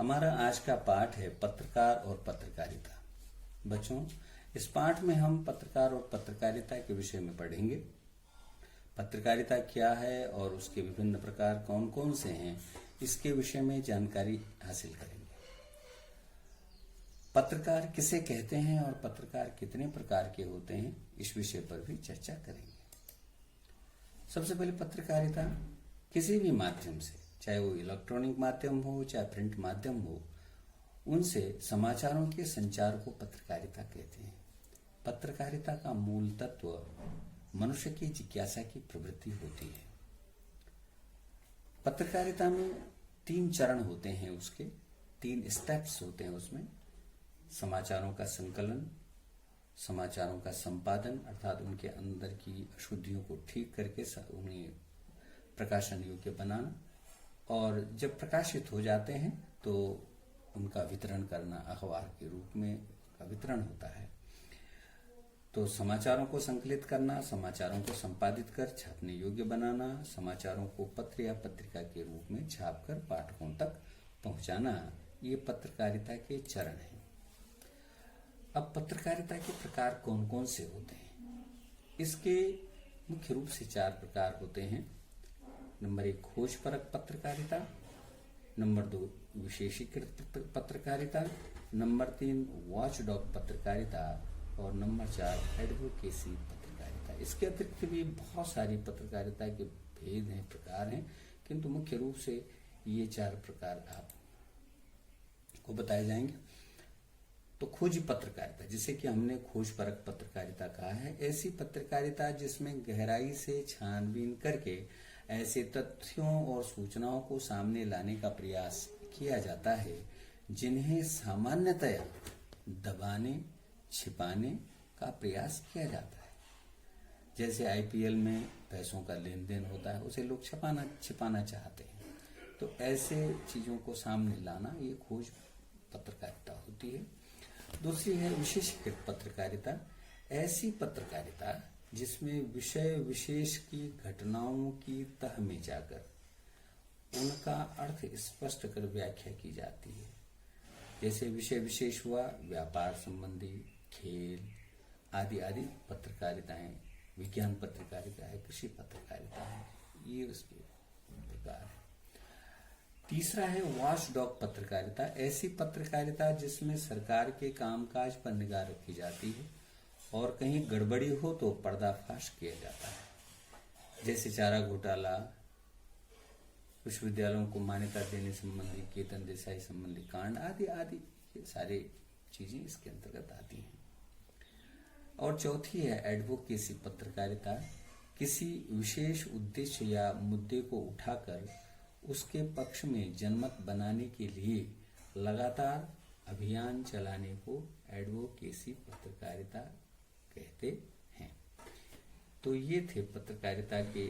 हमारा आज का पाठ है पत्रकार और पत्रकारिता। बच्चों, इस पाठ में हम पत्रकार और पत्रकारिता के विषय में पढ़ेंगे। पत्रकारिता क्या है और उसके विभिन्न प्रकार कौन कौन से हैं, इसके विषय में जानकारी हासिल करेंगे। पत्रकार किसे कहते हैं और पत्रकार कितने प्रकार के होते हैं, इस विषय पर भी चर्चा करेंगे। सबसे पहले पत्रकारिता किसी भी माध्यम से, चाहे वो इलेक्ट्रॉनिक माध्यम हो चाहे प्रिंट माध्यम हो, उनसे समाचारों के संचार को पत्रकारिता कहते हैं। पत्रकारिता का मूल तत्व मनुष्य की जिज्ञासा की प्रवृत्ति होती है। पत्रकारिता में 3 चरण होते हैं, उसके 3 स्टेप्स होते हैं उसमें। समाचारों का संकलन, समाचारों का संपादन अर्थात उनके अंदर की अशुद्धियों को ठीक करके उन्हें प्रकाशन योग्य बनाना, और जब प्रकाशित हो जाते हैं तो उनका वितरण करना, अखबार के रूप में उनका वितरण होता है। तो समाचारों को संकलित करना, समाचारों को संपादित कर छापने योग्य बनाना, समाचारों को पत्र या पत्रिका के रूप में छापकर पाठकों तक पहुंचाना, ये पत्रकारिता के चरण हैं। अब पत्रकारिता के प्रकार कौन कौन से होते हैं? इसके मुख्य रूप से 4 प्रकार होते हैं। नंबर 1 खोजपरक पत्रकारिता, नंबर 2 विशेषीकृत पत्रकारिता, नंबर 3 वॉचडॉग पत्रकारिता और नंबर 4 एडवोकेसी पत्रकारिता। इसके अतिरिक्त भी बहुत सारी पत्रकारिता के भेद हैं, प्रकार हैं, किंतु मुख्य रूप से ये 4 प्रकार आपको बताए जाएंगे। तो खोजी पत्रकारिता, जिसे कि हमने खोजपरक पत्रकारिता कहा है, ऐसी पत्रकारिता जिसमें गहराई से छानबीन करके ऐसे तथ्यों और सूचनाओं को सामने लाने का प्रयास किया जाता है जिन्हें सामान्यतया दबाने, छिपाने का प्रयास किया जाता है। जैसे आईपीएल में पैसों का लेन देन होता है, उसे लोग छिपाना चाहते हैं, तो ऐसे चीजों को सामने लाना, ये खोज पत्रकारिता होती है। दूसरी है विशेषीकृत पत्रकारिता, ऐसी पत्रकारिता जिसमें विषय विशेष की घटनाओं की तह में जाकर उनका अर्थ स्पष्ट कर व्याख्या की जाती है। जैसे विषय विशेष हुआ व्यापार संबंधी, खेल आदि आदि पत्रकारिताएं, विज्ञान पत्रकारिता है, कृषि पत्रकारिता है, ये उसके प्रकार है। तीसरा है वॉचडॉग पत्रकारिता, ऐसी पत्रकारिता जिसमें सरकार के कामकाज पर निगाह रखी जाती है और कहीं गड़बड़ी हो तो पर्दाफाश किया जाता है। जैसे चारा घोटाला, विश्वविद्यालयों को मान्यता देने संबंधी, केतन देसाई संबंधी कांड आदि आदि, ये सारी चीजें इसके अंतर्गत आती हैं। और चौथी है एडवोकेसी पत्रकारिता, किसी विशेष उद्देश्य या मुद्दे को उठाकर उसके पक्ष में जनमत बनाने के लिए लगातार अभियान चलाने को एडवोकेसी पत्रकारिता कहते हैं। तो ये थे पत्रकारिता के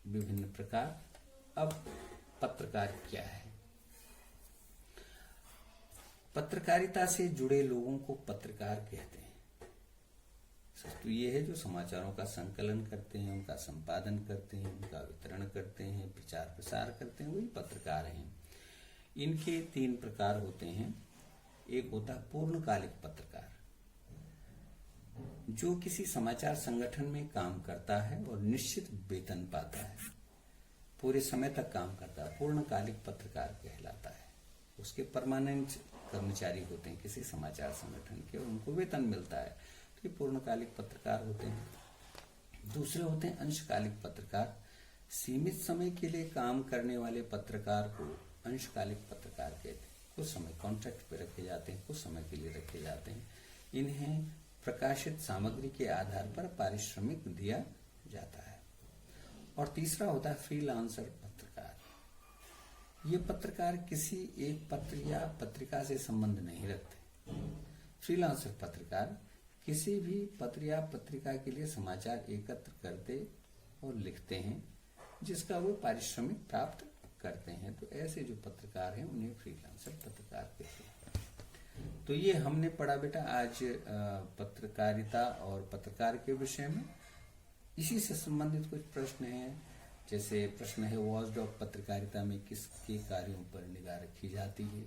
विभिन्न प्रकार। अब पत्रकार क्या है? पत्रकारिता से जुड़े लोगों को पत्रकार कहते हैं। तो ये है जो समाचारों का संकलन करते हैं, उनका संपादन करते हैं, उनका वितरण करते हैं, प्रचार प्रसार करते हैं, वही पत्रकार हैं। इनके 3 प्रकार होते हैं। एक होता है पूर्णकालिक पत्रकार, जो किसी समाचार संगठन में काम करता है और निश्चित वेतन पाता है, पूरे समय तक काम करता है, पूर्णकालिक पत्रकार कहलाता है। उसके परमानेंट कर्मचारी होते हैं किसी समाचार संगठन के और उनको वेतन मिलता है, तो ये पूर्णकालिक पत्रकार होते हैं। दूसरे होते हैं अंशकालिक पत्रकार, सीमित समय के लिए काम करने वाले पत्रकार को अंशकालिक पत्रकार कहते हैं। कुछ समय कॉन्ट्रैक्ट पे रखे जाते हैं, कुछ समय के लिए रखे जाते हैं। इन्हें प्रकाशित सामग्री के आधार पर पारिश्रमिक दिया जाता है। और तीसरा होता है फ्रीलांसर पत्रकार। ये पत्रकार किसी एक पत्र या पत्रिका से संबंध नहीं रखते। फ्रीलांसर पत्रकार किसी भी पत्र या पत्रिका के लिए समाचार एकत्र करते और लिखते हैं, जिसका वो पारिश्रमिक प्राप्त करते हैं। तो ऐसे जो पत्रकार हैं उन्हें फ्रीलांसर पत्रकार कहते हैं। तो ये हमने पढ़ा बेटा आज पत्रकारिता और पत्रकार के विषय में। इसी से संबंधित कुछ प्रश्न हैं जैसे प्रश्न है, वॉचडॉग पत्रकारिता में किसके कार्यों पर निगाह रखी जाती है,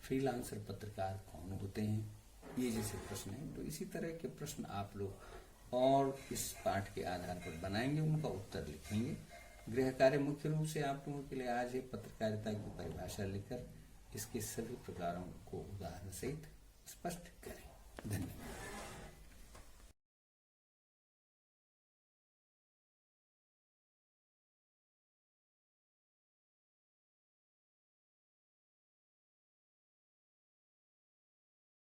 फ्रीलांसर पत्रकार कौन होते हैं, ये जैसे प्रश्न है। तो इसी तरह के प्रश्न आप लोग और इस पाठ के आधार पर बनाएंगे, उनका उत्तर लिखेंगे। गृह कार्य मुख्य रूप से आप लोगों के लिए आज है पत्रकारिता की परिभाषा लिखकर इसके सभी प्रकारों को उदाहरण सहित स्पष्ट करें। धन्यवाद।